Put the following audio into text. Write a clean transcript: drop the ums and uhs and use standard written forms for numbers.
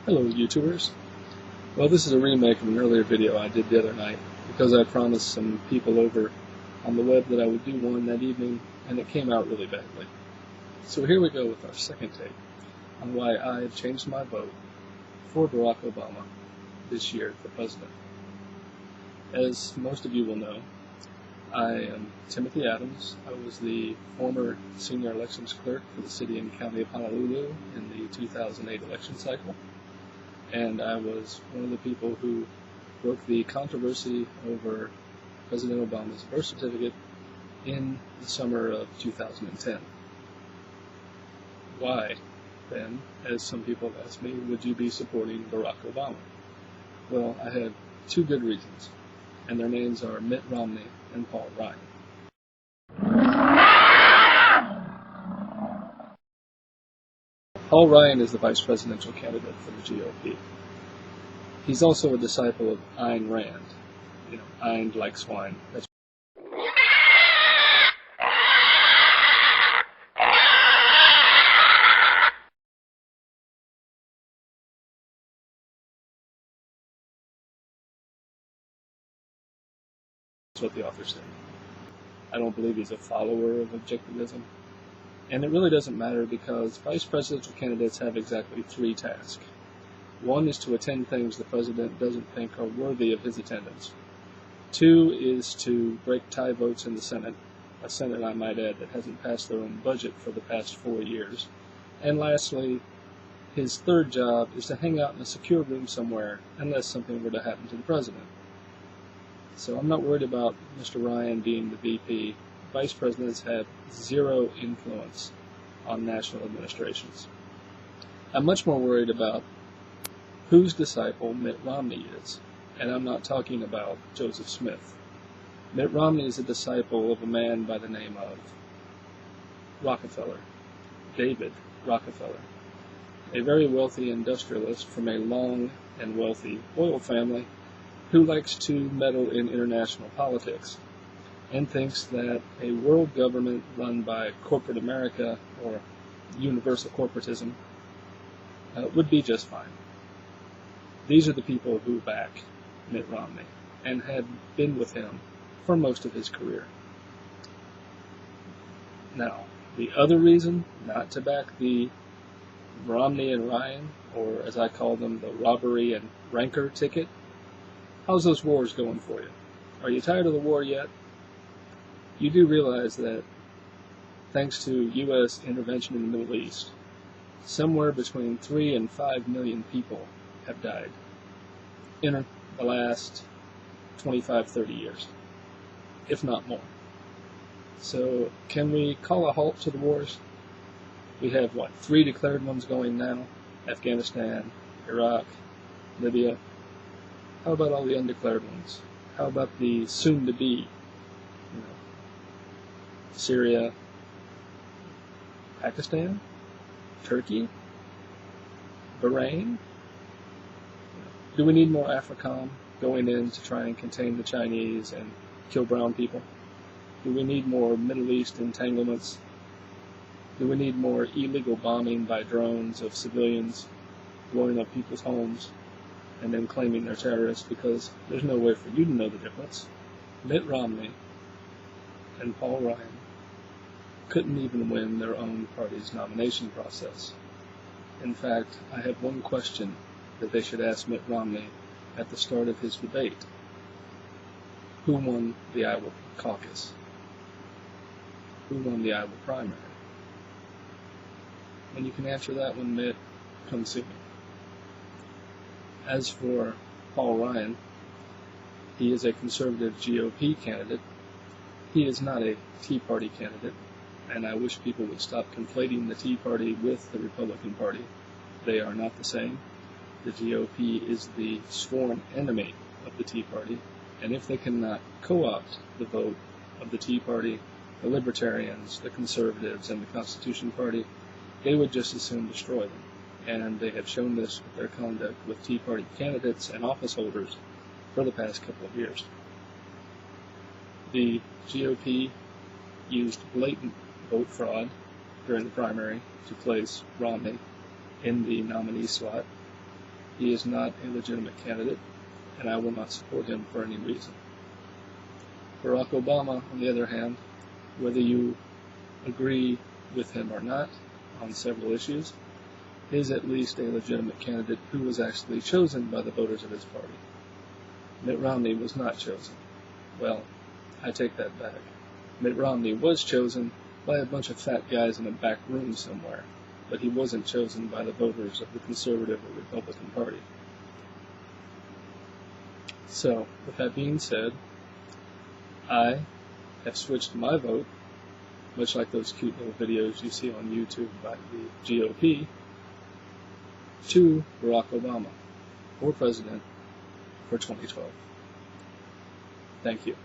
Hello YouTubers. Well, this is a remake of an earlier video I did the other night because I promised some people over on the web that I would do one that evening and it came out really badly. So here we go with our second take on why I have changed my vote for Barack Obama this year for president. As most of you will know, I am Timothy Adams. I was the former senior elections clerk for the city and county of Honolulu in the 2008 election cycle. And I was one of the people who broke the controversy over President Obama's birth certificate in the summer of 2010. Why, then, as some people have asked me, would you be supporting Barack Obama? Well, I have two good reasons, and their names are Mitt Romney and Paul Ryan. Paul Ryan is the vice presidential candidate for the GOP. He's also a disciple of Ayn Rand. Ayn like swine. That's what the author said. I don't believe he's a follower of objectivism. And it really doesn't matter because vice presidential candidates have exactly three tasks. One is to attend things the president doesn't think are worthy of his attendance. Two is to break tie votes in the Senate, a Senate, I might add, that hasn't passed their own budget for the past 4 years. And lastly, his third job is to hang out in a secure room somewhere unless something were to happen to the president. So I'm not worried about Mr. Ryan being the VP. Vice presidents have zero influence on national administrations. I'm much more worried about whose disciple Mitt Romney is, and I'm not talking about Joseph Smith. Mitt Romney is a disciple of a man by the name of Rockefeller, David Rockefeller, a very wealthy industrialist from a long and wealthy oil family who likes to meddle in international politics and thinks that a world government run by corporate America or universal corporatism would be just fine. These are the people who back Mitt Romney and had been with him for most of his career. Now, the other reason not to back the Romney and Ryan, or as I call them, the robbery and rancor ticket, how's those wars going for you? Are you tired of the war yet? You do realize that thanks to U.S. intervention in the Middle East, somewhere between 3 and 5 million people have died in the last 25-30 years, if not more. So can we call a halt to the wars? We have, 3 declared ones going now? Afghanistan, Iraq, Libya. How about all the undeclared ones? How about the soon-to-be? Syria, Pakistan, Turkey, Bahrain. Do we need more AFRICOM going in to try and contain the Chinese and kill brown people? Do we need more Middle East entanglements? Do we need more illegal bombing by drones of civilians, blowing up people's homes, and then claiming they're terrorists? Because there's no way for you to know the difference. Mitt Romney and Paul Ryan couldn't even win their own party's nomination process. In fact, I have one question that they should ask Mitt Romney at the start of his debate. Who won the Iowa caucus? Who won the Iowa primary? When you can answer that one, Mitt, come see me. As for Paul Ryan, he is a conservative GOP candidate. He is not a Tea Party candidate, and I wish people would stop conflating the Tea Party with the Republican Party. They are not the same. The GOP is the sworn enemy of the Tea Party, and if they cannot co-opt the vote of the Tea Party, the Libertarians, the Conservatives, and the Constitution Party, they would just as soon destroy them. And they have shown this with their conduct with Tea Party candidates and office holders for the past couple of years. The GOP used blatant vote fraud during the primary to place Romney in the nominee slot. He is not a legitimate candidate, and I will not support him for any reason. Barack Obama, on the other hand, whether you agree with him or not on several issues, is at least a legitimate candidate who was actually chosen by the voters of his party. Mitt Romney was not chosen. Well, I take that back. Mitt Romney was chosen by a bunch of fat guys in a back room somewhere, but he wasn't chosen by the voters of the Conservative or Republican Party. So, with that being said, I have switched my vote, much like those cute little videos you see on YouTube by the GOP, to Barack Obama for president for 2012. Thank you.